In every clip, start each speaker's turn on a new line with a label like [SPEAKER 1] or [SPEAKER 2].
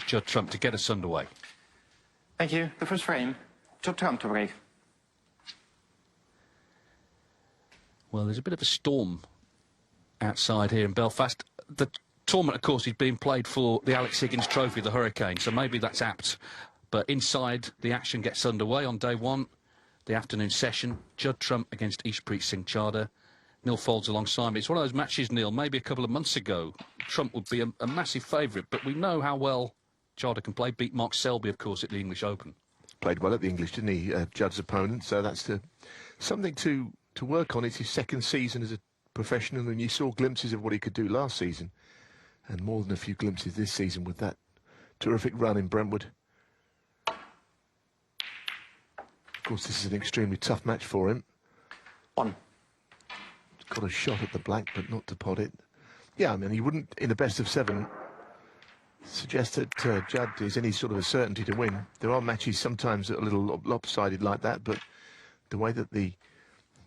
[SPEAKER 1] Here's Judd Trump to get us underway.
[SPEAKER 2] Thank you. The first frame, Judd Trump to break.
[SPEAKER 1] Well, there's a bit of a storm outside here in Belfast. The tournament, of course, is being played for the Alex Higgins Trophy, the Hurricane, so maybe that's apt. But inside, the action gets underway on day one, the afternoon session. Judd Trump against Ishpreet Singh Chadha. Neil folds alongside me. It's one of those matches, Neil, maybe a couple of months ago, Trump would be a massive favourite, but we know how well Chadha can play. Beat Mark Selby, of course, at the English Open.
[SPEAKER 3] Played well at the English, didn't he, Judd's opponent? So that's something to work on. It's his second season as a professional, and you saw glimpses of what he could do last season, and more than a few glimpses this season with that terrific run in Brentwood. Of course, this is an extremely tough match for him.
[SPEAKER 2] One.
[SPEAKER 3] Got a shot at the black, but not to pot it. Yeah, I mean, he wouldn't, in a best of seven, suggest that Judd is any sort of a certainty to win. There are matches sometimes that are a little lopsided like that, but the way that the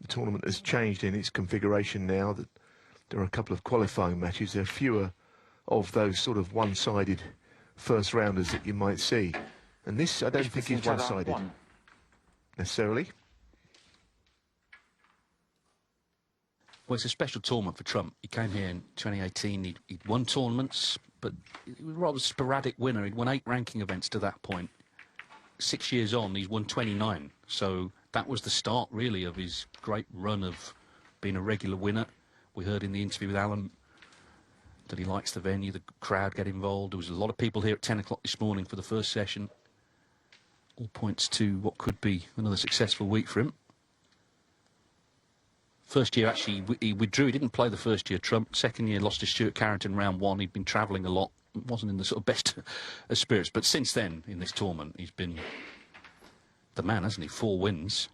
[SPEAKER 3] tournament has changed in its configuration now, that there are a couple of qualifying matches, there are fewer of those sort of one-sided first rounders that you might see. And this, I don't think, is one-sided necessarily.
[SPEAKER 1] Well, it's a special tournament for Trump. He came here in 2018, he'd won tournaments, but he was a rather sporadic winner. He'd won 8 ranking events to that point. 6 years on, he's won 29. So that was the start, really, of his great run of being a regular winner. We heard in the interview with Alan that he likes the venue, the crowd get involved. There was a lot of people here at 10 o'clock this morning for the first session. All points to what could be another successful week for him. First year, actually, he withdrew. He didn't play the first year, Trump. Second year, lost to Stuart Carrington round 1. He'd been travelling a lot. Wasn't in the sort of best of spirits. But since then, in this tournament, he's been the man, hasn't he? 4 wins.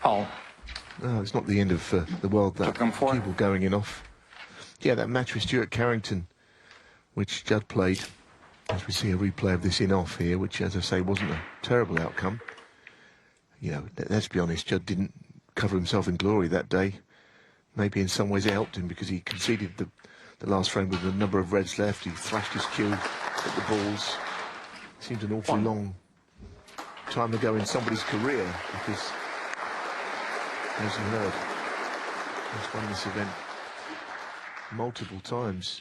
[SPEAKER 2] Paul.
[SPEAKER 3] No, it's not the end of the world, that cue going in off. Yeah, that match with Stuart Carrington, which Judd played, as we see a replay of this in off here, which, as I say, wasn't a terrible outcome. You know, let's be honest, Judd didn't cover himself in glory that day. Maybe in some ways it helped him because he conceded the last frame with a number of reds left. He thrashed his cue at the balls. Seemed an awful long time ago in somebody's career, because, as you heard, he's won this event multiple times.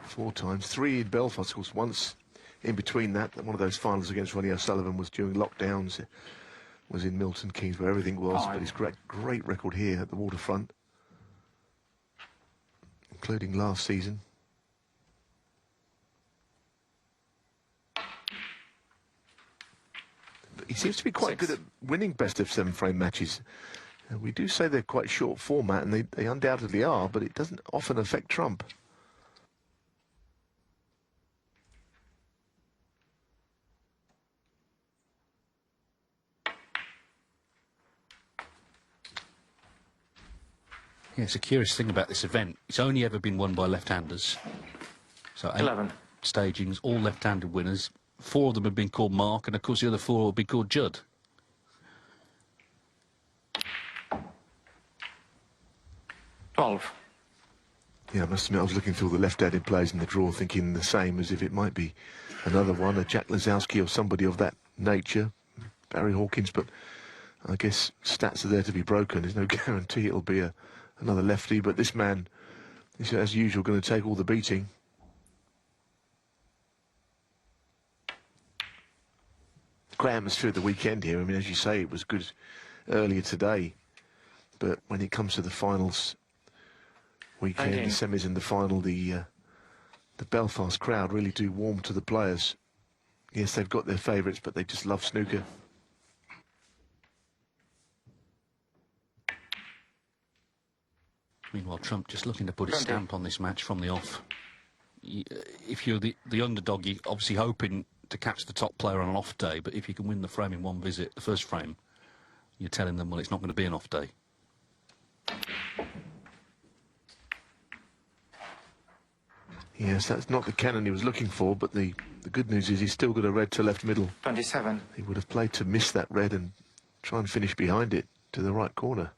[SPEAKER 3] 4 times, 3 in Belfast, of course. Once in between that, one of those finals against Ronnie O'Sullivan was during lockdowns. It was in Milton Keynes, where everything was. But his great record here at the waterfront, including last season. He seems to be quite good at winning best of 7 frame matches. We do say they're quite short format, and they undoubtedly are, but it doesn't often affect Trump.
[SPEAKER 1] Yeah, it's a curious thing about this event. It's only ever been won by left-handers. So
[SPEAKER 2] 11
[SPEAKER 1] stagings, all left-handed winners. 4 of them have been called Mark, and of course the other 4 will be called Judd.
[SPEAKER 2] $12.
[SPEAKER 3] Yeah, I must admit, I was looking through the left-handed players in the draw, thinking the same, as if it might be another one, a Jack Lazowski or somebody of that nature, Barry Hawkins, but I guess stats are there to be broken. There's no guarantee it'll be another lefty, but this man is, as usual, going to take all the beating. Great atmosphere at the weekend here. I mean, as you say, it was good earlier today, but when it comes to the finals weekend, the semis and the final, the Belfast crowd really do warm to the players. Yes, they've got their favourites, but they just love snooker.
[SPEAKER 1] Meanwhile, Trump just looking to put his stamp on this match from the off. If you're the underdog, you're obviously hoping to catch the top player on an off day, but if you can win the frame in one visit, the first frame, you're telling them, well, it's not going to be an off day.
[SPEAKER 3] Yes, that's not the cannon he was looking for, but the good news is he's still got a red to left middle.
[SPEAKER 2] 27.
[SPEAKER 3] He would have played to miss that red and try and finish behind it to the right corner.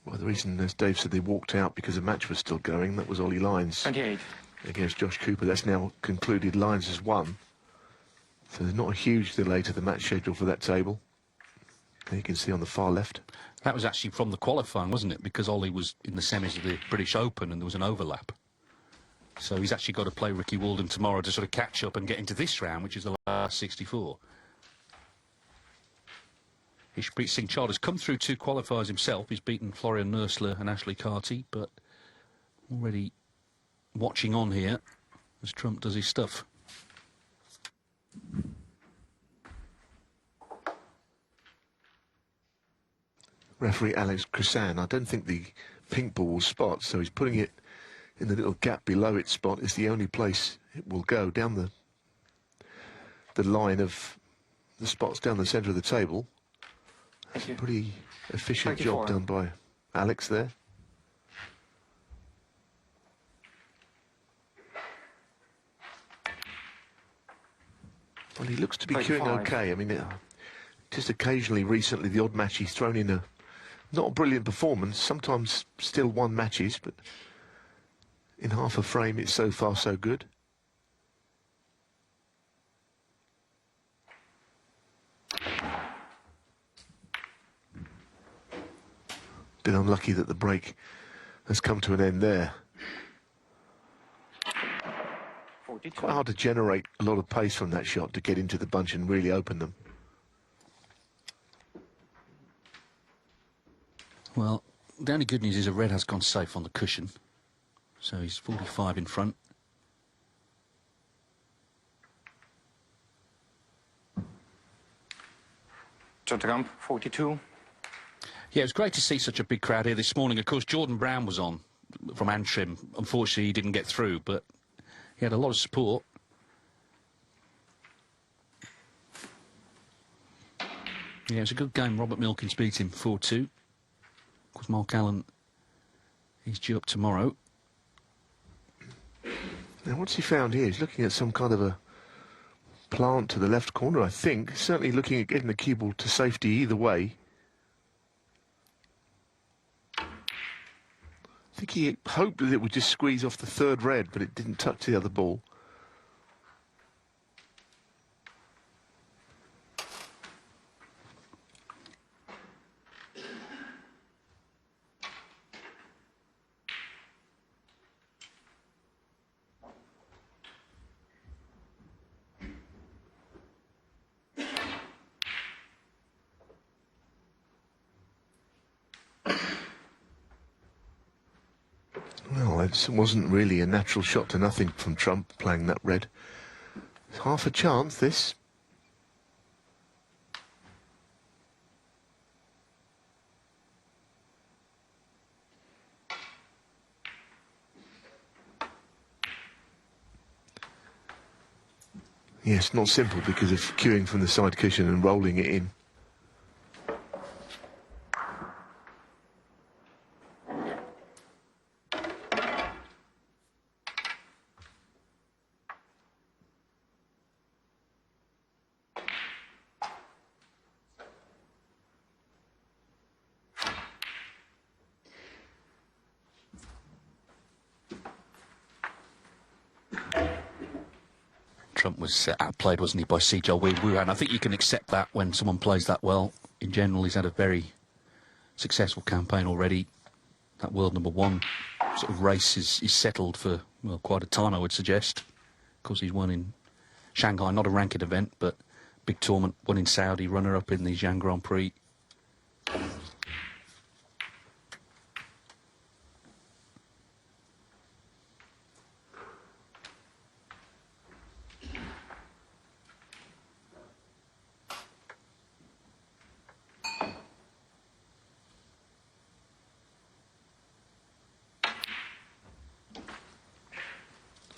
[SPEAKER 3] Well, the reason, as Dave said, they walked out because the match was still going. That was Ollie Lyons
[SPEAKER 2] 28.
[SPEAKER 3] against Josh Cooper. That's now concluded. Lyons has won. So there's not a huge delay to the match schedule for that table. There you can see on the far left.
[SPEAKER 1] That was actually from the qualifying, wasn't it? Because Ollie was in the semis of the British Open and there was an overlap. So he's actually got to play Ricky Walden tomorrow to sort of catch up and get into this round, which is the last 64. Ishpreet Singh Chadha has come through 2 qualifiers himself. He's beaten Florian Nursler and Ashley Carty, but already watching on here as Trump does his stuff.
[SPEAKER 3] Referee Alex Crisan, I don't think the pink ball will spot, so he's putting it in the little gap below its spot. It's the only place it will go down the line of the spots down the centre of the table. That's a pretty efficient
[SPEAKER 2] 24.
[SPEAKER 3] job done by Alex there. Well, he looks to be queuing
[SPEAKER 2] 35.
[SPEAKER 3] okay. I mean, just occasionally recently the odd match he's thrown in not a brilliant performance, sometimes still won matches, but in half a frame it's so far so good. Been unlucky that the break has come to an end there.
[SPEAKER 2] 42.
[SPEAKER 3] Quite hard to generate a lot of pace from that shot to get into the bunch and really open them.
[SPEAKER 1] Well, the only good news is a red has gone safe on the cushion. So he's 45 in front.
[SPEAKER 2] Chadha, 42.
[SPEAKER 1] Yeah, it was great to see such a big crowd here this morning. Of course, Jordan Brown was on from Antrim. Unfortunately, he didn't get through, but he had a lot of support. Yeah, it was a good game. Robert Milkins beat him 4-2. Of course, Mark Allen, he's due up tomorrow.
[SPEAKER 3] Now, what's he found here? He's looking at some kind of a plant to the left corner, I think. Certainly looking at getting the cue ball to safety either way. I think he hoped that it would just squeeze off the third red, but it didn't touch the other ball. Well, it wasn't really a natural shot to nothing from Trump playing that red. It's half a chance, this. Yes, not simple because of cueing from the side cushion and rolling it in.
[SPEAKER 1] Trump was outplayed, wasn't he, by Sijal Wu, and I think you can accept that when someone plays that well. In general, he's had a very successful campaign already. That world #1 sort of race is settled for, well, quite a time, I would suggest. Of course, he's won in Shanghai, not a ranked event, but big tournament, won in Saudi, runner-up in the Xi'an Grand Prix.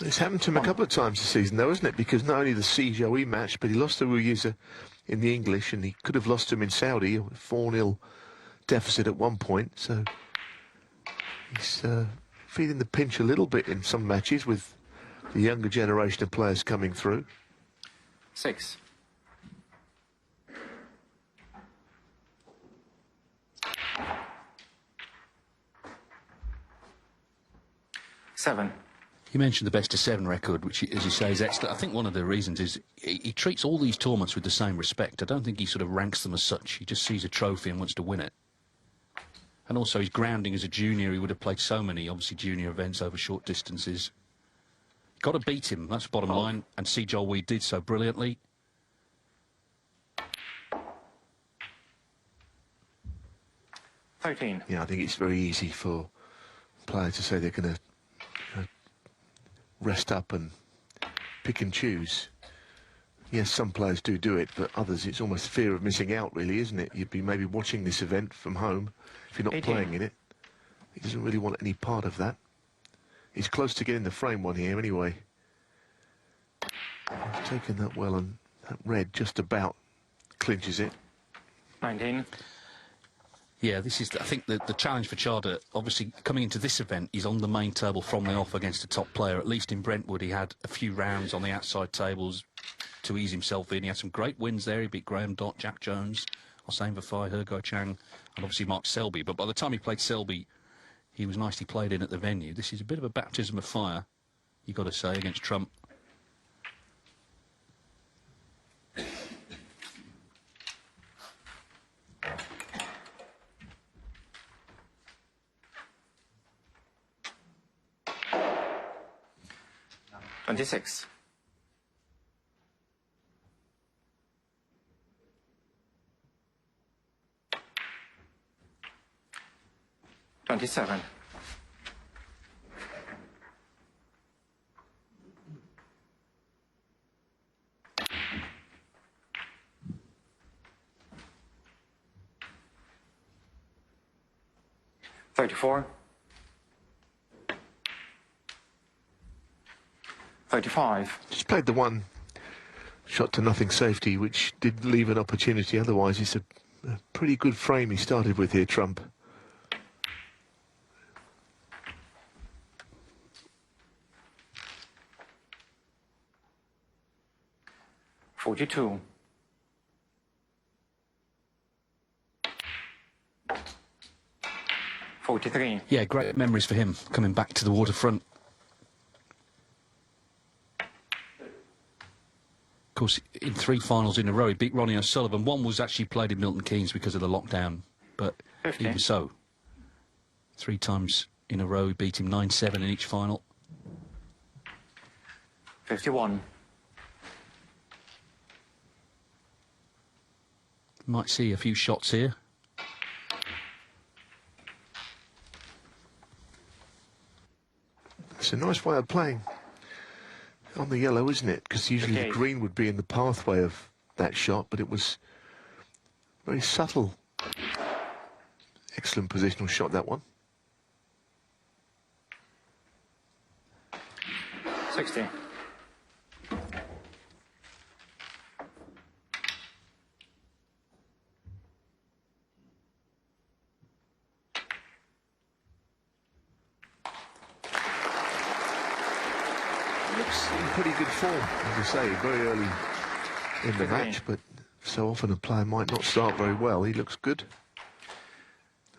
[SPEAKER 3] It's happened to him a couple of times this season, though, isn't it? Because not only the CJOE match, but he lost to Ruiza in the English, and he could have lost him in Saudi, 4-0 deficit at one point. So he's feeling the pinch a little bit in some matches with the younger generation of players coming through.
[SPEAKER 2] 6. 7.
[SPEAKER 1] You mentioned the best of 7 record, which, as you say, is excellent. I think one of the reasons is he treats all these tournaments with the same respect. I don't think he sort of ranks them as such. He just sees a trophy and wants to win it. And also his grounding as a junior, he would have played so many, obviously, junior events over short distances. Got to beat him, that's the bottom line. And CJOE did so brilliantly.
[SPEAKER 2] $13.
[SPEAKER 3] Yeah, I think it's very easy for players to say they're going to rest up and pick and choose. Yes, some players do it, but others, it's almost fear of missing out, really, isn't it? You'd be maybe watching this event from home if you're not
[SPEAKER 2] 18.
[SPEAKER 3] playing in it. He doesn't really want any part of that. He's close to getting the frame one here anyway. He's taken that well, and that red just about clinches it.
[SPEAKER 2] 19.
[SPEAKER 1] Yeah, this is, I think, the challenge for Chadha. Obviously, coming into this event, he's on the main table from the off against a top player. At least in Brentwood, he had a few rounds on the outside tables to ease himself in. He had some great wins there. He beat Graham Dott, Jack Jones, Hossein Vafai, Hergo Chang, and obviously Mark Selby. But by the time he played Selby, he was nicely played in at the venue. This is a bit of a baptism of fire, you've got to say, against Trump.
[SPEAKER 2] $26. 27. 34. 35.
[SPEAKER 3] Just played the one shot to nothing safety, which did leave an opportunity. Otherwise, it's a pretty good frame he started with here, Trump.
[SPEAKER 2] $42. 43.
[SPEAKER 1] Yeah, great memories for him, coming back to the waterfront. Of course, in 3 finals in a row, he beat Ronnie O'Sullivan. One was actually played in Milton Keynes because of the lockdown, but
[SPEAKER 2] 50.
[SPEAKER 1] even so, 3 times in a row, he beat him 9-7 in each final.
[SPEAKER 2] 51.
[SPEAKER 1] Might see a few shots here.
[SPEAKER 3] It's a nice way of playing on the yellow, isn't it? Because usually the green would be in the pathway of that shot, but it was very subtle. Excellent positional shot, that one.
[SPEAKER 2] 60.
[SPEAKER 3] Looks in pretty good form, as I say, very early in the match, but so often a player might not start very well. He looks good.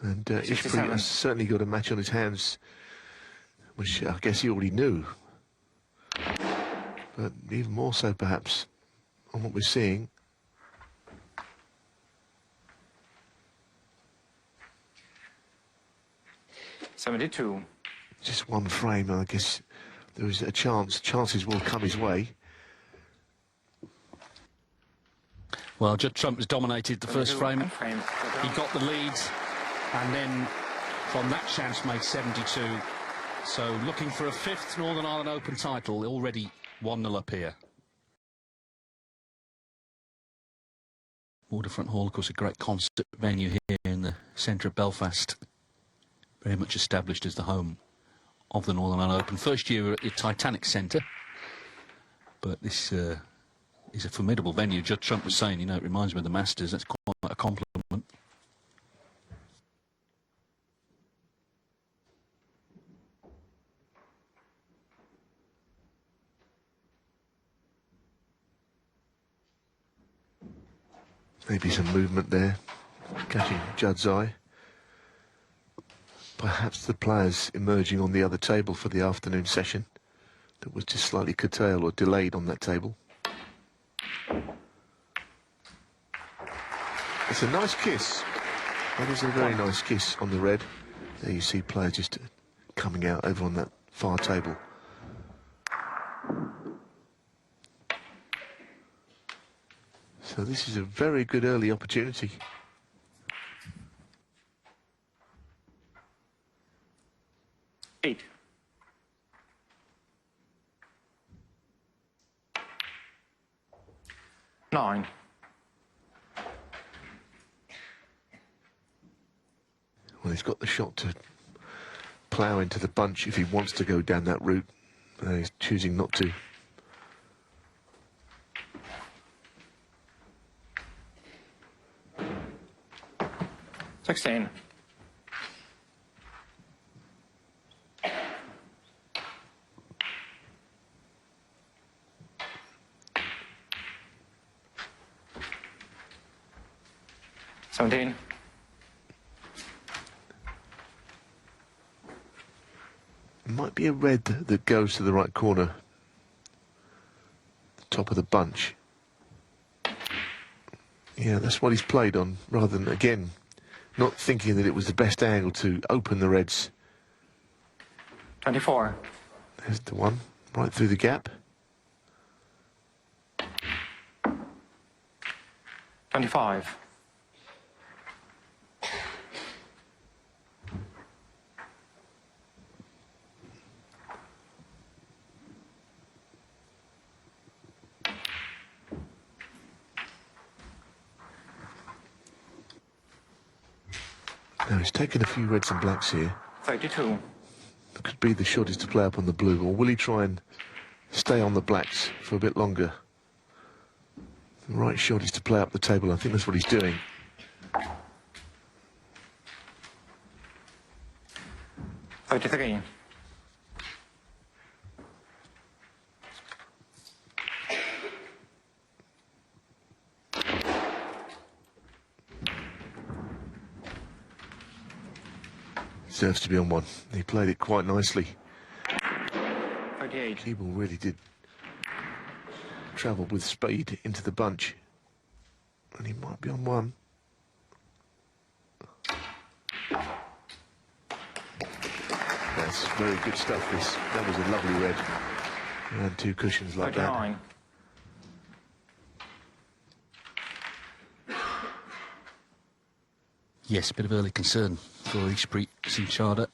[SPEAKER 3] And Ishpreet has certainly got a match on his hands, which I guess he already knew. But even more so, perhaps, on what we're seeing.
[SPEAKER 2] $72.
[SPEAKER 3] Just one frame, and I guess there is a chance. Chances will come his way.
[SPEAKER 1] Well, Judd Trump has dominated the first frame.
[SPEAKER 2] Frame.
[SPEAKER 1] He got the lead, and then from that chance made 72. So looking for a 5th Northern Ireland Open title, already 1-0 up here. Waterfront Hall, of course, a great concert venue here in the centre of Belfast. Very much established as the home of the Northern Ireland Open. First year at the Titanic Centre, but this is a formidable venue. Judd Trump was saying, you know, it reminds me of the Masters. That's quite a compliment.
[SPEAKER 3] Maybe some movement there, catching Judd's eye. Perhaps the players emerging on the other table for the afternoon session that was just slightly curtailed or delayed on that table. It's a nice kiss. That is a very nice kiss on the red. There you see players just coming out over on that far table. So this is a very good early opportunity.
[SPEAKER 2] Eight. Nine.
[SPEAKER 3] Well, he's got the shot to plough into the bunch if he wants to go down that route. He's choosing not to.
[SPEAKER 2] 16. It
[SPEAKER 3] might be a red that goes to the right corner, the top of the bunch. Yeah, that's what he's played on, rather than, again, not thinking that it was the best angle to open the reds.
[SPEAKER 2] 24.
[SPEAKER 3] There's the one, right through the gap.
[SPEAKER 2] 25.
[SPEAKER 3] Now he's taken a few reds and blacks here.
[SPEAKER 2] 32.
[SPEAKER 3] It could be the shot is to play up on the blue, or will he try and stay on the blacks for a bit longer? The right shot is to play up the table. I think that's what he's doing.
[SPEAKER 2] $33.
[SPEAKER 3] Deserves to be on one. He played it quite nicely.
[SPEAKER 2] 38.
[SPEAKER 3] Keeble really did travel with speed into the bunch. And he might be on one. That's very good stuff, this. That was a lovely red. And two cushions like
[SPEAKER 2] 39.
[SPEAKER 3] that.
[SPEAKER 1] Yes, a bit of early concern for Ishpreet Singh Chadha.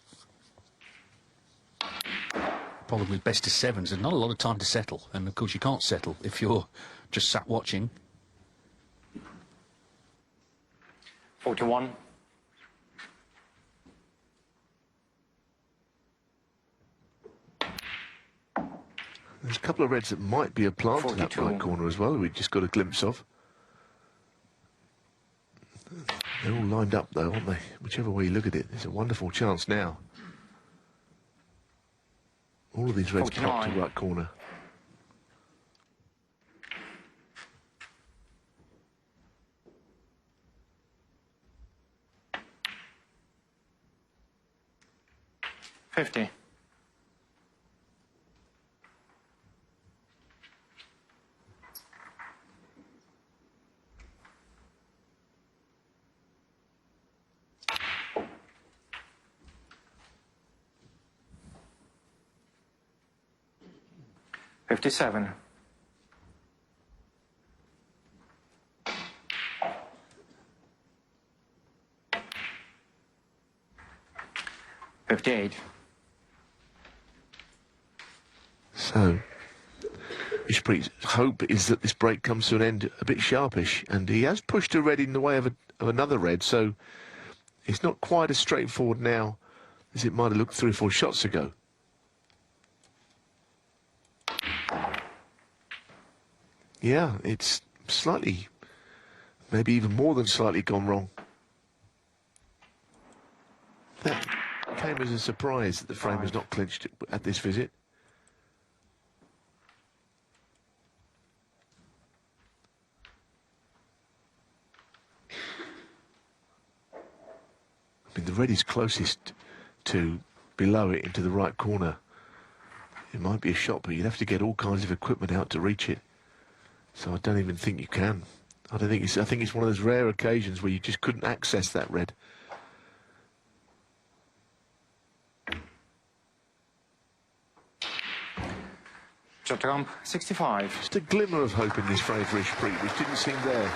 [SPEAKER 1] Probably best of sevens and not a lot of time to settle. And of course you can't settle if you're just sat watching.
[SPEAKER 2] 41.
[SPEAKER 3] There's a couple of reds that might be a plant in that right corner as well, we just got a glimpse of. They're all lined up though, aren't they? Whichever way you look at it, there's a wonderful chance now. All of these reds pop to the right corner.
[SPEAKER 2] $50. $57. $58.
[SPEAKER 3] So, Ishpreet's hope is that this break comes to an end a bit sharpish, and he has pushed a red in the way of another red, so it's not quite as straightforward now as it might have looked 3 or 4 shots ago. Yeah, it's slightly, maybe even more than slightly gone wrong. That came as a surprise that the frame was not clinched at this visit. I mean, the red is closest to below it into the right corner. It might be a shot, but you'd have to get all kinds of equipment out to reach it. So I don't even think you can. I think it's one of those rare occasions where you just couldn't access that red.
[SPEAKER 2] Chadha, 65.
[SPEAKER 3] Just a glimmer of hope in this frame for Ishpreet, which didn't seem there.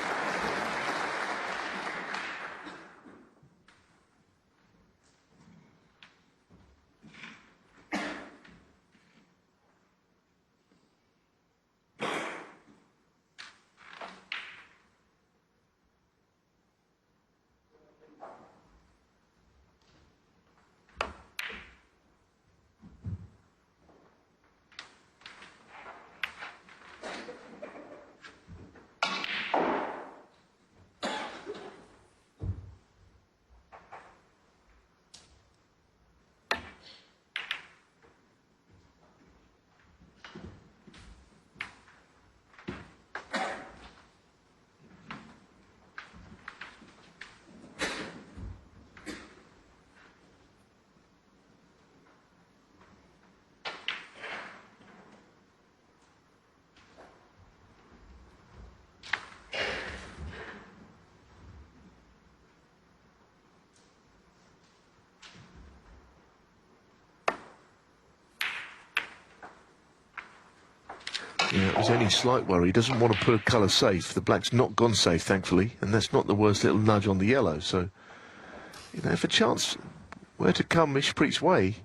[SPEAKER 3] Yeah, it was only a slight worry. He doesn't want to put a colour safe. The black's not gone safe, thankfully, and that's not the worst little nudge on the yellow. So, you know, if a chance were to come Ishpreet's way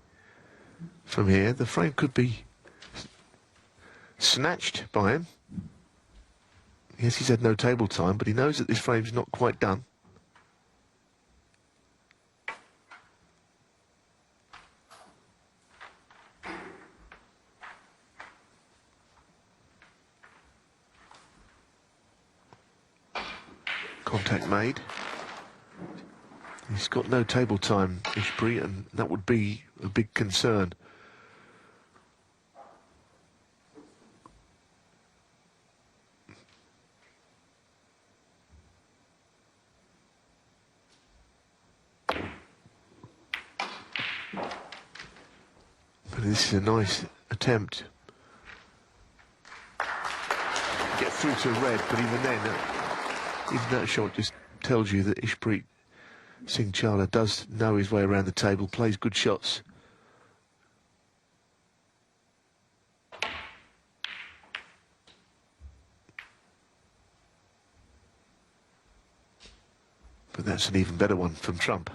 [SPEAKER 3] from here, the frame could be snatched by him. Yes, he's had no table time, but he knows that this frame's not quite done. Contact made. He's got no table time, Ishpreet, and that would be a big concern. But this is a nice attempt. Get through to red, but even then, even that shot just tells you that Ishpreet Singh Chadha does know his way around the table, plays good shots. But that's an even better one from Trump.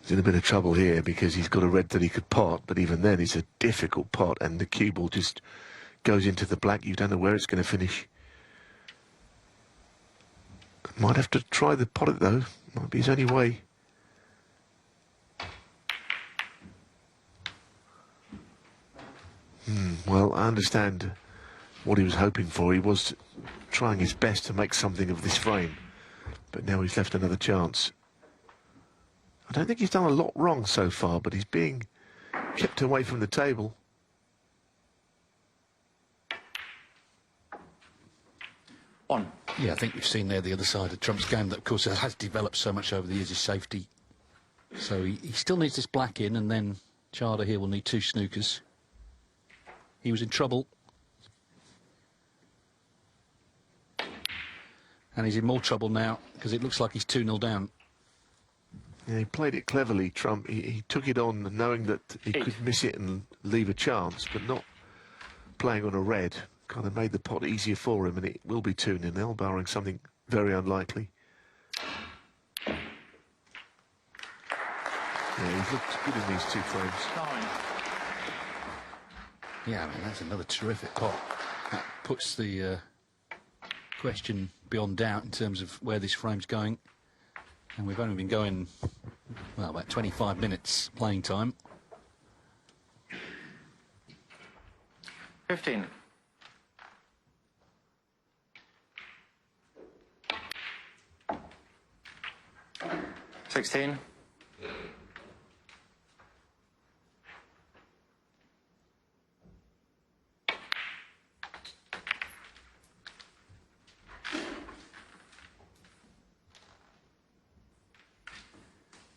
[SPEAKER 3] In a bit of trouble here because he's got a red that he could pot, but even then it's a difficult pot and the cue ball just goes into the black. You don't know where it's going to finish. Might have to try the pot it though. Might be his only way. Well, I understand what he was hoping for. He was trying his best to make something of this frame, but now he's left another chance. I don't think he's done a lot wrong so far, but he's being kept away from the table.
[SPEAKER 2] On.
[SPEAKER 1] Yeah, I think we've seen there the other side of Trump's game that, of course, has developed so much over the years, is safety. So he still needs this black in, and then Chadha here will need two snookers. He was in trouble. And he's in more trouble now, because it looks like he's 2-0 down.
[SPEAKER 3] Yeah, he played it cleverly, Trump. He took it on knowing that he
[SPEAKER 2] 8.
[SPEAKER 3] could miss it and leave a chance, but not playing on a red. Kind of made the pot easier for him, and it will be 2-0, barring something very unlikely. Yeah, he's looked good in these 2 frames.
[SPEAKER 2] 9.
[SPEAKER 1] Yeah, I mean, that's another terrific pot. That puts the question beyond doubt in terms of where this frame's going. And we've only been going, well, about 25 minutes playing time.
[SPEAKER 2] 15. 16.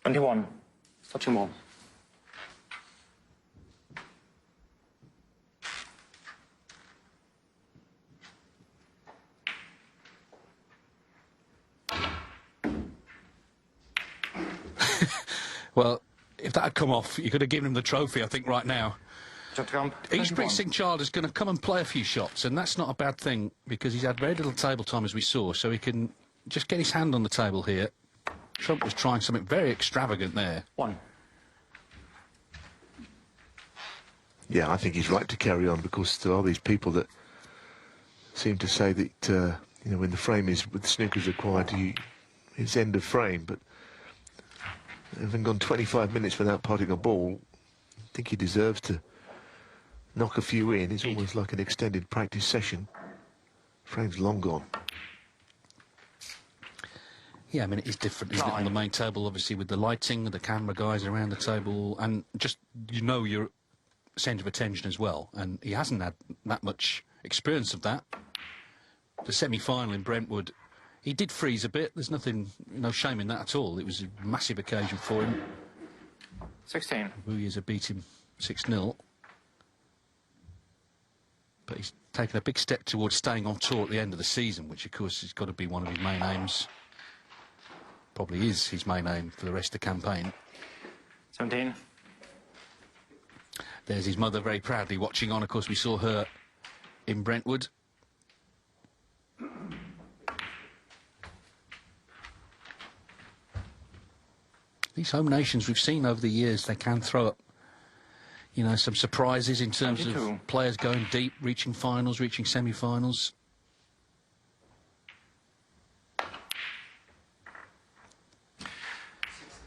[SPEAKER 2] 21. Still 2 more.
[SPEAKER 1] Well, if that had come off, you could have given him the trophy, I think, right now.
[SPEAKER 2] Chadha.
[SPEAKER 1] Ishpreet Singh is going to come and play a few shots, and that's not a bad thing, because he's had very little table time, as we saw, so he can just get his hand on the table here. Trump was trying something very extravagant there.
[SPEAKER 2] 1.
[SPEAKER 3] Yeah, I think he's right to carry on, because there are these people that seem to say that, you know, when the frame is, with snookers required, it's end of frame, but having gone 25 minutes without potting a ball, I think he deserves to knock a few in. It's almost like an extended practice session. Frame's long gone.
[SPEAKER 1] Yeah, I mean, it is different, isn't it, on the main table, obviously, with the lighting, the camera guys around the table, and just, you know, your centre of attention as well. And he hasn't had that much experience of that. The semi-final in Brentwood, he did freeze a bit. There's nothing, no shame in that at all. It was a massive occasion for him.
[SPEAKER 2] 16.
[SPEAKER 1] Wooyers have beat him 6-0. But he's taken a big step towards staying on tour at the end of the season, which, of course, has got to be one of his main aims. Probably is his main aim for the rest of the campaign.
[SPEAKER 2] 17.
[SPEAKER 1] There's his mother very proudly watching on. Of course, we saw her in Brentwood. These home nations we've seen over the years, they can throw up, you know, some surprises in terms
[SPEAKER 2] 22.
[SPEAKER 1] of players going deep, reaching finals, reaching semi-finals.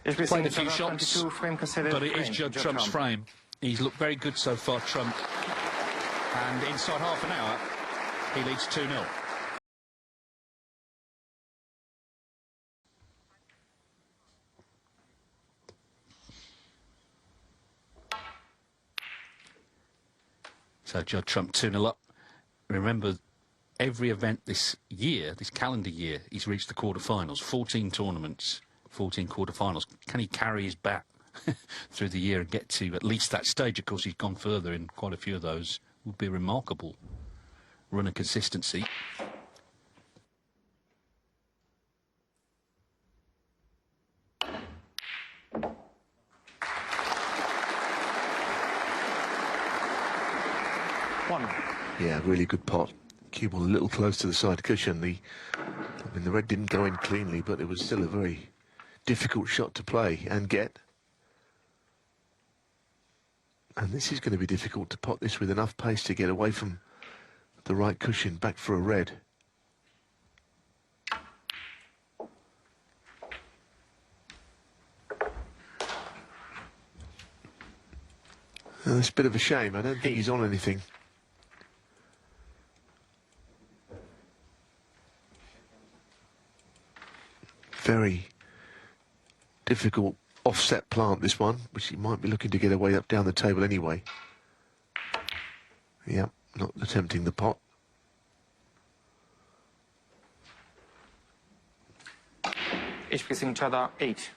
[SPEAKER 1] Played a few shots, but it is Judd Trump's frame. He's looked very good so far, Trump. And inside half an hour, he leads 2-0. So Judd Trump 2-0 up. Remember, every event this year, this calendar year, he's reached the quarter-finals. 14 tournaments, 14 quarter-finals. Can he carry his bat through the year and get to at least that stage? Of course, he's gone further in quite a few of those. Would be a remarkable run of consistency.
[SPEAKER 3] Yeah, really good pot. Cue ball a little close to the side cushion. I mean, the red didn't go in cleanly, but it was still a very difficult shot to play and get. And this is going to be difficult to pot this with enough pace to get away from the right cushion, back for a red. It's a bit of a shame. I don't think he's on anything. Very difficult offset plant, this one, which he might be looking to get away up down the table anyway. Yeah, not attempting the pot.
[SPEAKER 2] Ishpreet Chadha 8.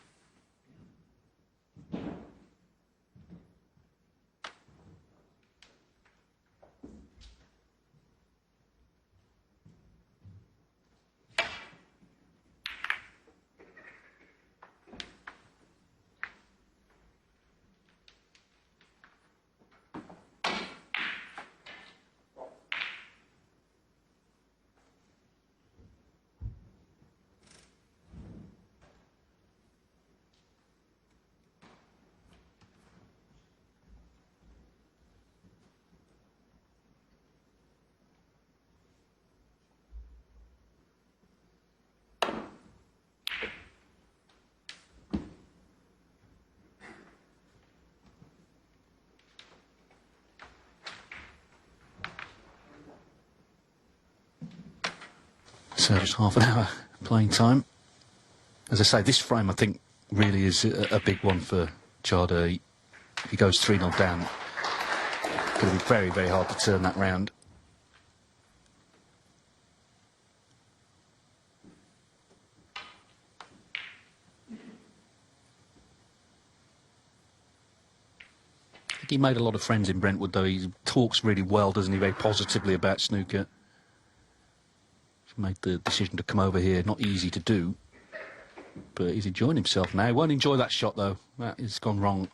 [SPEAKER 1] So just half an hour playing time. As I say, this frame I think really is a big one for Chadha. He goes 3-0 down. It's going to be very, very hard to turn that round. I think he made a lot of friends in Brentwood, though. He talks really well, doesn't he? Very positively about snooker. He's made the decision to come over here. Not easy to do, but he's enjoying himself now. He won't enjoy that shot, though. That has gone wrong.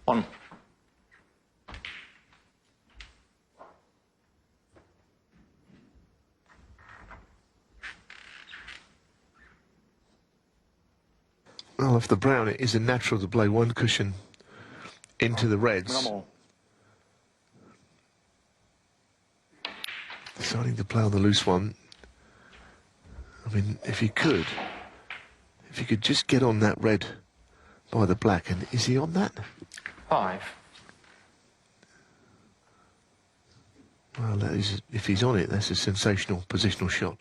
[SPEAKER 2] One.
[SPEAKER 3] Well, if the brown, it is a natural to play one cushion into the reds.
[SPEAKER 2] Normal.
[SPEAKER 3] Deciding to play on the loose one. I mean, if you could just get on that red by the black, and is he on that?
[SPEAKER 2] 5.
[SPEAKER 3] Well, that is, if he's on it, that's a sensational positional shot.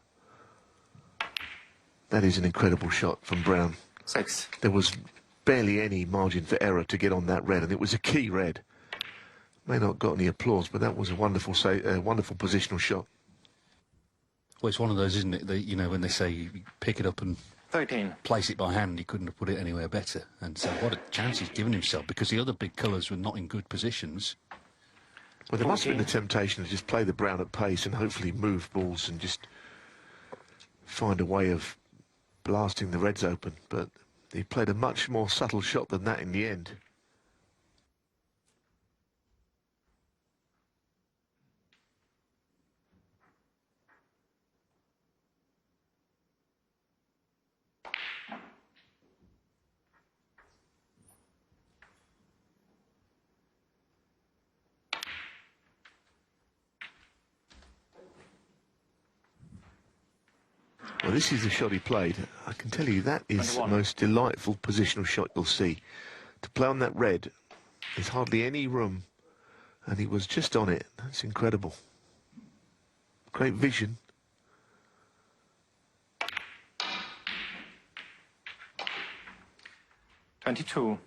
[SPEAKER 3] That is an incredible shot from Brown.
[SPEAKER 2] 6.
[SPEAKER 3] There was barely any margin for error to get on that red, and it was a key red. May not got any applause, but that was a wonderful, wonderful positional shot.
[SPEAKER 1] Well, it's one of those, isn't it? That, you know, when they say you pick it up and
[SPEAKER 2] 13.
[SPEAKER 1] place it by hand, he couldn't have put it anywhere better. And so what a chance he's given himself, because the other big colours were not in good positions.
[SPEAKER 3] Well, there must have been the temptation to just play the brown at pace and hopefully move balls and just find a way of blasting the reds open. But he played a much more subtle shot than that in the end. Well, this is the shot he played. I can tell you that is
[SPEAKER 2] 21.
[SPEAKER 3] the most delightful positional shot you'll see. To play on that red, there's hardly any room, and he was just on it. That's incredible. Great vision.
[SPEAKER 2] $22.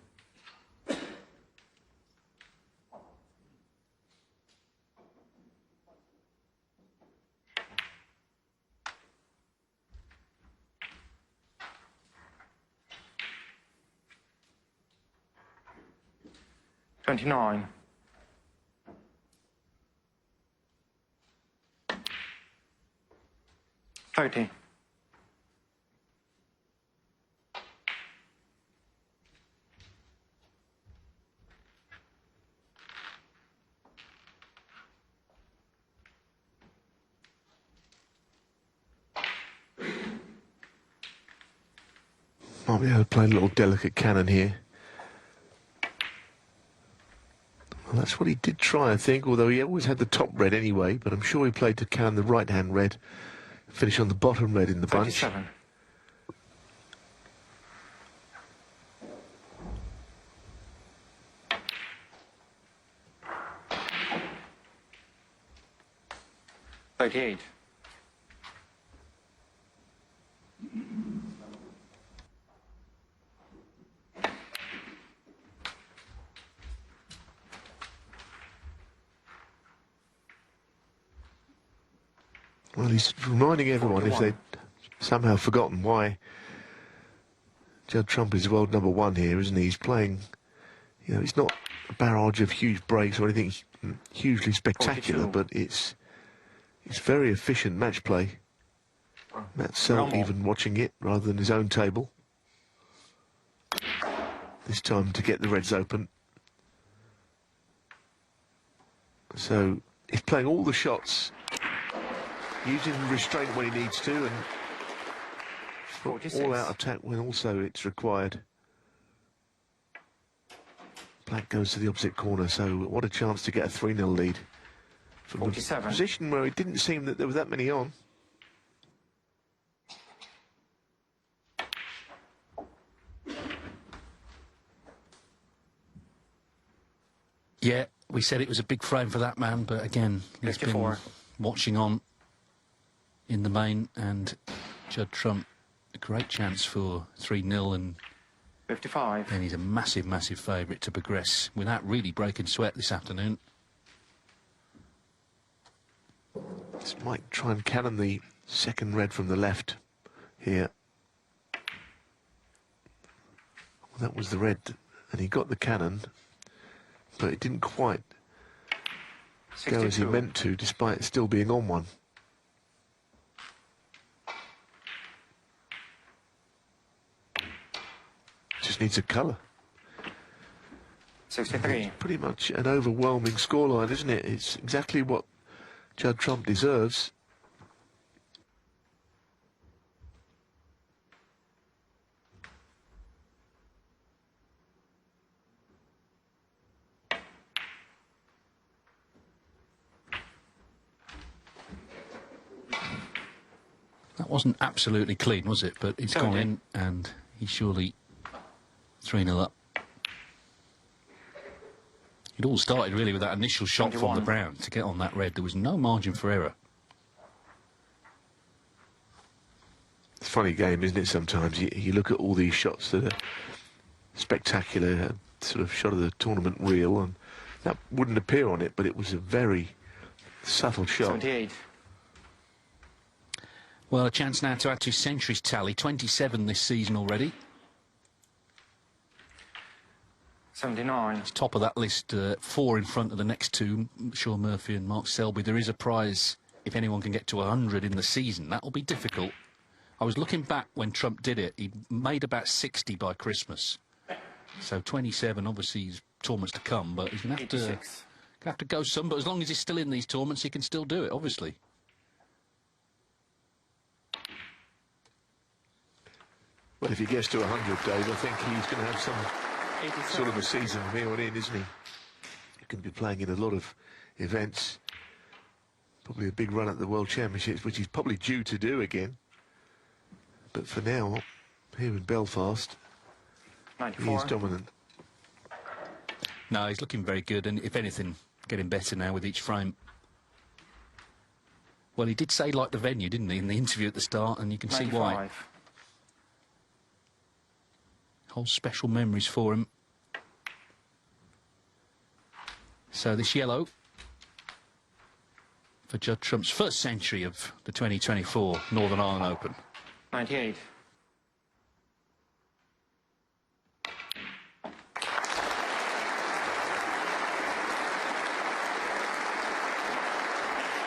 [SPEAKER 2] $29. $30.
[SPEAKER 3] Might be able to play a little delicate cannon here. Well, that's what he did try, I think, although he always had the top red anyway, but I'm sure he played to cannon the right-hand red, finish on the bottom red in the bunch.
[SPEAKER 2] 37. $38.
[SPEAKER 3] Well, he's reminding everyone,
[SPEAKER 2] 41.
[SPEAKER 3] if they'd somehow forgotten, why Judd Trump is world #1 here, isn't he? He's playing, you know, it's not a barrage of huge breaks or anything hugely spectacular,
[SPEAKER 2] 42.
[SPEAKER 3] but it's very efficient match play. Matt Sell even watching it rather than his own table. This time to get the reds open. So he's playing all the shots, using restraint when he needs to, and
[SPEAKER 2] 46.
[SPEAKER 3] all-out attack when also it's required. Black goes to the opposite corner, so what a chance to get a 3-0 lead. From
[SPEAKER 2] 47.
[SPEAKER 3] a position where it didn't seem that there were that many on.
[SPEAKER 1] Yeah, we said it was a big frame for that man, but again, he's
[SPEAKER 2] 54.
[SPEAKER 1] been watching on in the main, and Judd Trump, a great chance for 3-0, and
[SPEAKER 2] 55.
[SPEAKER 1] then he's a massive, massive favourite to progress without really breaking sweat this afternoon.
[SPEAKER 3] This might try and cannon the second red from the left here. Well, that was the red, and he got the cannon, but it didn't quite
[SPEAKER 2] 62.
[SPEAKER 3] go as he meant to, despite still being on one. Just needs a colour.
[SPEAKER 2] 63.
[SPEAKER 3] Pretty much an overwhelming scoreline, isn't it? It's exactly what Judd Trump deserves.
[SPEAKER 1] That wasn't absolutely clean, was it? But it's gone in, and he's surely 3-0 up. It all started really with that initial shot
[SPEAKER 2] 21.
[SPEAKER 1] from the brown to get on that red. There was no margin for error.
[SPEAKER 3] It's a funny game, isn't it, sometimes? You look at all these shots that are spectacular, sort of shot of the tournament reel, and that wouldn't appear on it, but it was a very subtle shot.
[SPEAKER 2] 78.
[SPEAKER 1] Well, a chance now to add to centuries tally. 27 this season already.
[SPEAKER 2] 79.
[SPEAKER 1] He's top of that list, 4 in front of the next two, Shaw Murphy and Mark Selby. There is a prize if anyone can get to 100 in the season. That will be difficult. I was looking back when Trump did it. He made about 60 by Christmas. So 27, obviously, is tournaments to come, but he's going to have to go some. But as long as he's still in these tournaments, he can still do it, obviously.
[SPEAKER 3] Well, if he gets to 100, Dave, I think he's going to have some
[SPEAKER 2] 87.
[SPEAKER 3] sort of a season from here on in, isn't he? He can be playing in a lot of events. Probably a big run at the World Championships, which he's probably due to do again. But for now, here in Belfast,
[SPEAKER 2] 94.
[SPEAKER 3] he is dominant.
[SPEAKER 1] No, he's looking very good, and if anything, getting better now with each frame. Well, he did say like the venue, didn't he, in the interview at the start, and you can
[SPEAKER 2] 95.
[SPEAKER 1] see why. Whole special memories for him. So this yellow for Judd Trump's first century of the 2024 Northern Ireland Open.
[SPEAKER 2] 98.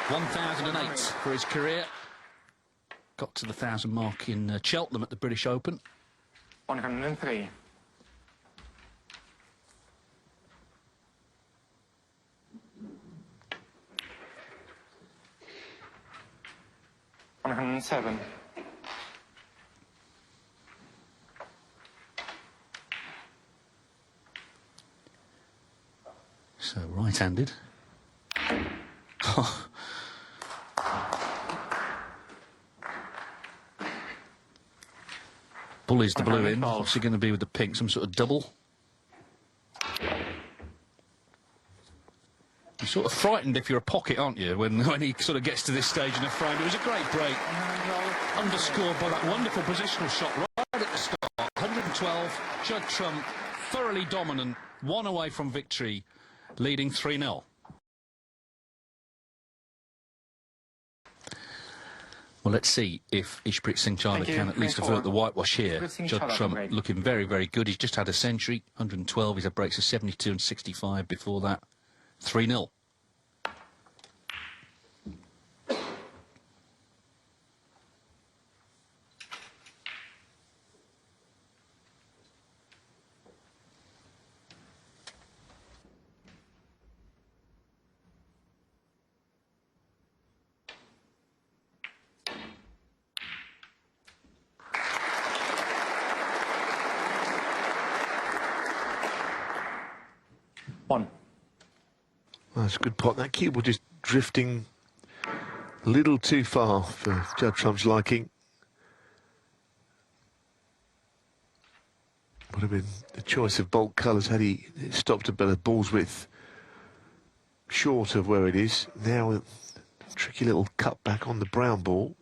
[SPEAKER 1] $1,008 for his career. Got to the 1,000 mark in Cheltenham at the British Open.
[SPEAKER 2] 103. 107.
[SPEAKER 1] So right-handed. Bullies the blue in. What's he going to be with the pink? Some sort of double? You're sort of frightened if you're a pocket, aren't you, when he sort of gets to this stage in a frame. It was a great break. Underscored by that wonderful positional shot right at the start. 112, Judd Trump, thoroughly dominant, one away from victory, leading 3-0. Well, let's see if Ishpreet Singh Chadha can at least avert the whitewash here. Judd Trump looking very, very good. He's just had a century, 112. He's had breaks of 72 and 65 before that. 3-0.
[SPEAKER 2] 1.
[SPEAKER 3] Well, that's a good pot. That cue ball just drifting a little too far for Judd Trump's liking. Would have been the choice of bulk colours had he stopped about a ball's width short of where it is. Now a tricky little cut back on the brown ball.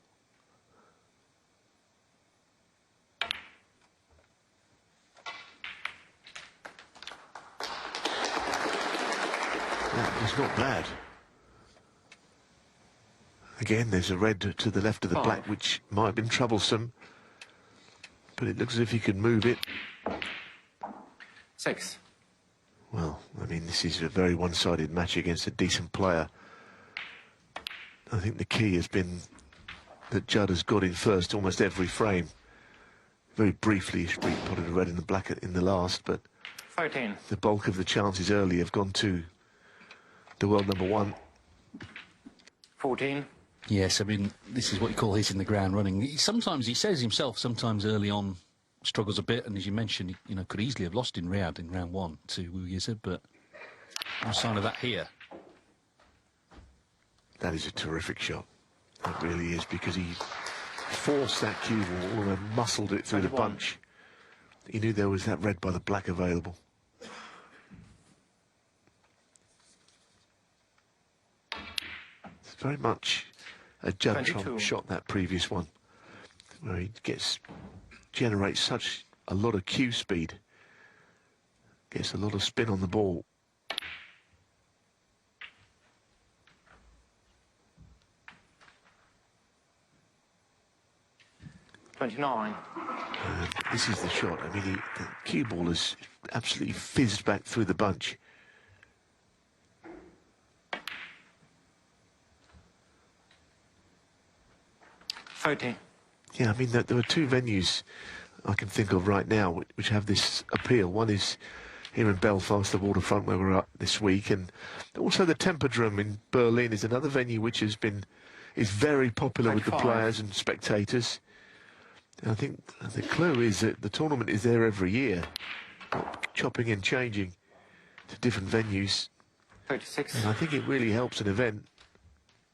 [SPEAKER 3] That was not bad. Again, there's a red to the left of the black, which might have been troublesome. But it looks as if he could move it.
[SPEAKER 2] 6.
[SPEAKER 3] Well, I mean, this is a very one-sided match against a decent player. I think the key has been that Judd has got in first almost every frame. Very briefly, Ishpreet potted a red and a black in the last, but
[SPEAKER 2] 13.
[SPEAKER 3] the bulk of the chances early have gone to the world number 1.
[SPEAKER 2] 14.
[SPEAKER 1] Yes, I mean, this is what you call hitting the ground running. Sometimes, he says himself, sometimes early on struggles a bit, and as you mentioned, he, could easily have lost in Riyadh in round 1 to Wu Yizard, but no sign of that here.
[SPEAKER 3] That is a terrific shot. That really is, because he forced that cue ball and muscled it through
[SPEAKER 2] 21.
[SPEAKER 3] the bunch. He knew there was that red by the black available. It's very much a Judd Trump shot, that previous one, where he generates such a lot of cue speed, gets a lot of spin on the ball. This is the shot. I mean, the cue ball has absolutely fizzed back through the bunch. Yeah, I mean, there are two venues I can think of right now which have this appeal. One is here in Belfast, the waterfront, where we're at this week, and also the Tempodrome in Berlin is another venue which is very popular with the players and spectators. And I think the clue is that the tournament is there every year, chopping and changing to different venues.
[SPEAKER 2] 36.
[SPEAKER 3] And I think it really helps an event.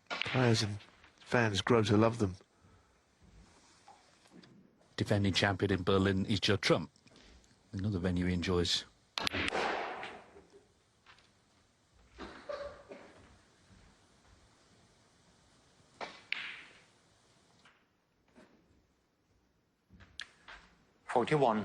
[SPEAKER 3] Players and fans grow to love them.
[SPEAKER 1] Defending champion in Berlin is Judd Trump. Another venue he enjoys.
[SPEAKER 2] $41.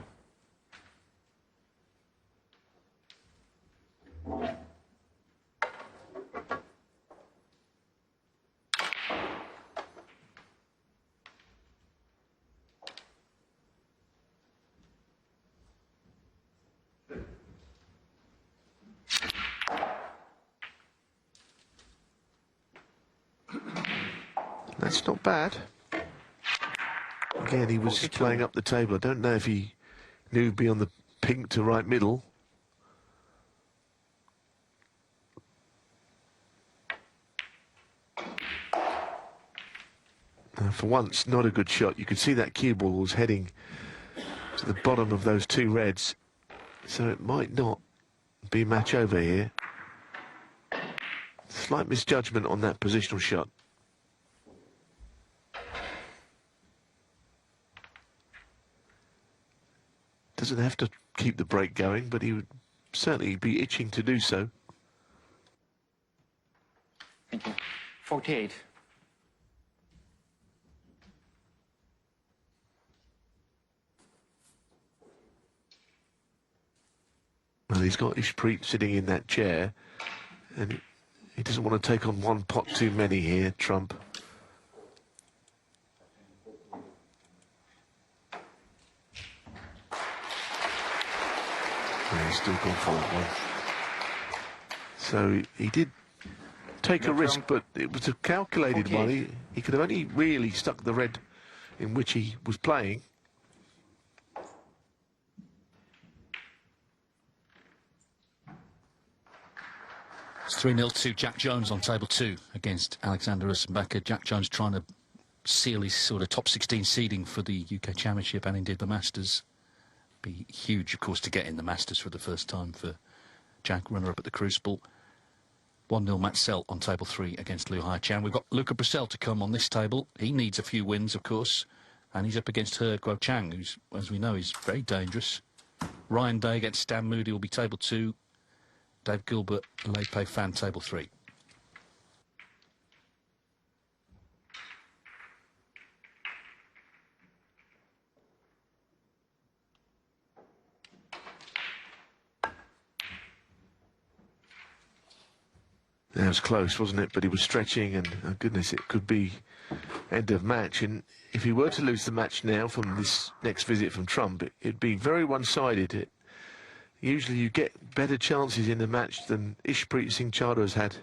[SPEAKER 3] That's not bad. Again, he was
[SPEAKER 2] 42.
[SPEAKER 3] playing up the table. I don't know if he knew he'd be on the pink to right middle. For once, not a good shot. You could see that cue ball was heading to the bottom of those two reds, so it might not be match over here. Slight misjudgment on that positional shot. Doesn't have to keep the break going, but he would certainly be itching to do so.
[SPEAKER 2] Thank you. 48.
[SPEAKER 3] Well, he's got Ishpreet sitting in that chair, and he doesn't want to take on one pot too many here, Trump. Yeah, he's still gone for that one. So he did take a risk, but it was a calculated one. He could have only really stuck the red in which he was playing.
[SPEAKER 1] It's 3-0 to Jack Jones on table 2 against Alexander Ussenbacher. Jack Jones trying to seal his sort of top 16 seeding for the UK Championship and indeed the Masters. Be huge, of course, to get in the Masters for the first time for Jag runner-up at the Crucible. 1-0 Matt Selt on table 3 against Liu Hai-Chan. We've got Luca Brissell to come on this table. He needs a few wins, of course, and he's up against He Guochang, who's, as we know, is very dangerous. Ryan Day against Stan Moody will be table 2. Dave Gilbert, Lei Pei Fan, table 3.
[SPEAKER 3] That was close, wasn't it? But he was stretching, and oh goodness, it could be end of match. And if he were to lose the match now from this next visit from Trump, it'd be very one-sided. Usually you get better chances in the match than Ishpreet Singh Chadha has had.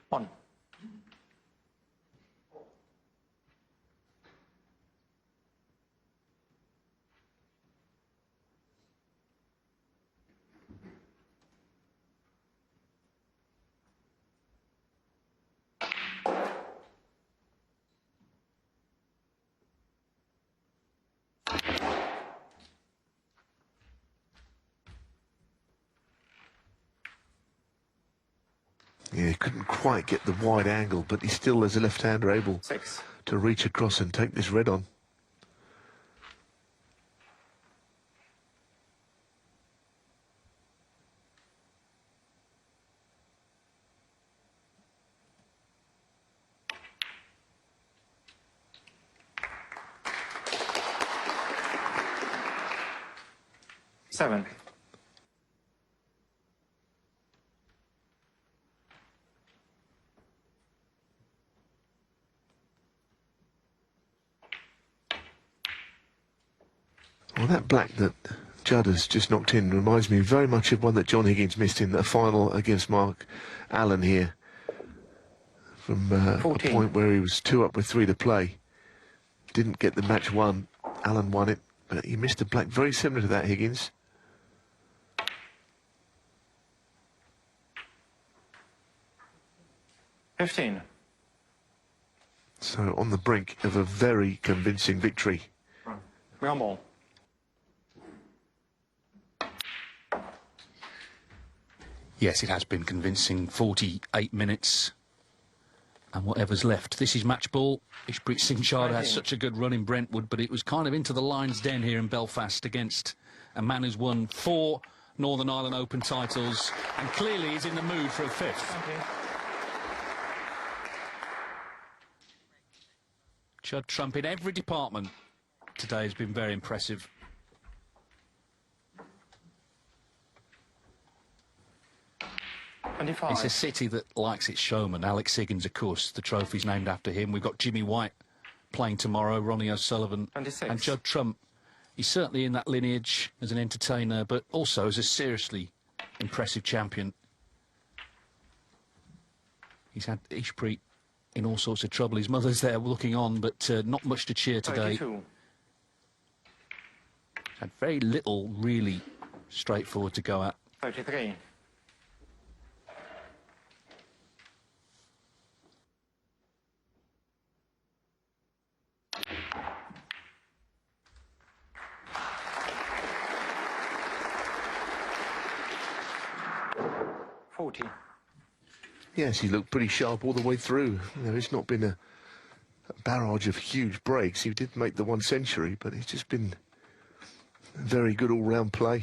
[SPEAKER 2] One.
[SPEAKER 3] Yeah, he couldn't quite get the wide angle, but he still, as a left-hander, able
[SPEAKER 2] 6.
[SPEAKER 3] to reach across and take this red on.
[SPEAKER 2] Seven.
[SPEAKER 3] Well, that black that Judd has just knocked in reminds me very much of one that John Higgins missed in the final against Mark Allen here. From a point where he was 2 up with 3 to play. Didn't get the match won. Allen won it, but he missed a black very similar to that, Higgins.
[SPEAKER 2] $15.
[SPEAKER 3] So on the brink of a very convincing victory.
[SPEAKER 2] Ground ball.
[SPEAKER 1] Yes, it has been convincing. 48 minutes and whatever's left. This is match ball. Ishpreet Singh Chadha has such a good run in Brentwood, but it was kind of into the lion's den here in Belfast against a man who's won 4 Northern Ireland Open titles and clearly is in the mood for a 5th. Judd Trump in every department today has been very impressive. It's a city that likes its showman. Alex Higgins, of course, the trophy's named after him. We've got Jimmy White playing tomorrow, Ronnie O'Sullivan,
[SPEAKER 2] 26.
[SPEAKER 1] and Judd Trump. He's certainly in that lineage as an entertainer, but also as a seriously impressive champion. He's had Ishpreet in all sorts of trouble. His mother's there looking on, but not much to cheer today.
[SPEAKER 2] 32.
[SPEAKER 1] Had very little really straightforward to go at.
[SPEAKER 2] 33.
[SPEAKER 3] Yes, he looked pretty sharp all the way through. You know, it's not been a barrage of huge breaks. He did make the 1 century, but it's just been very good all-round play.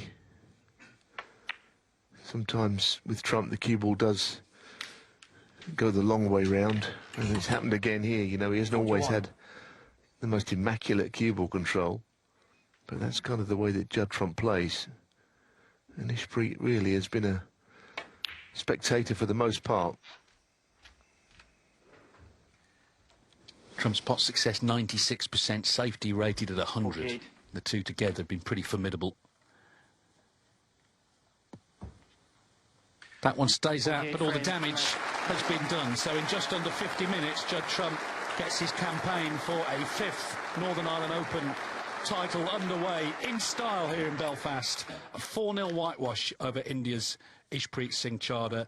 [SPEAKER 3] Sometimes with Trump, the cue ball does go the long way round, and it's happened again here. You know, he hasn't always had the most immaculate cue ball control, but that's kind of the way that Judd Trump plays. And Ishpreet really has been a spectator for the most part.
[SPEAKER 1] Trump's pot success 96%, safety rated at 100.
[SPEAKER 2] 48.
[SPEAKER 1] The two together have been pretty formidable. That one stays out, but all the damage has been done. So in just under 50 minutes, Judd Trump gets his campaign for a 5th Northern Ireland Open title underway in style here in Belfast. A 4-0 whitewash over India's Ishpreet Singh Chadha.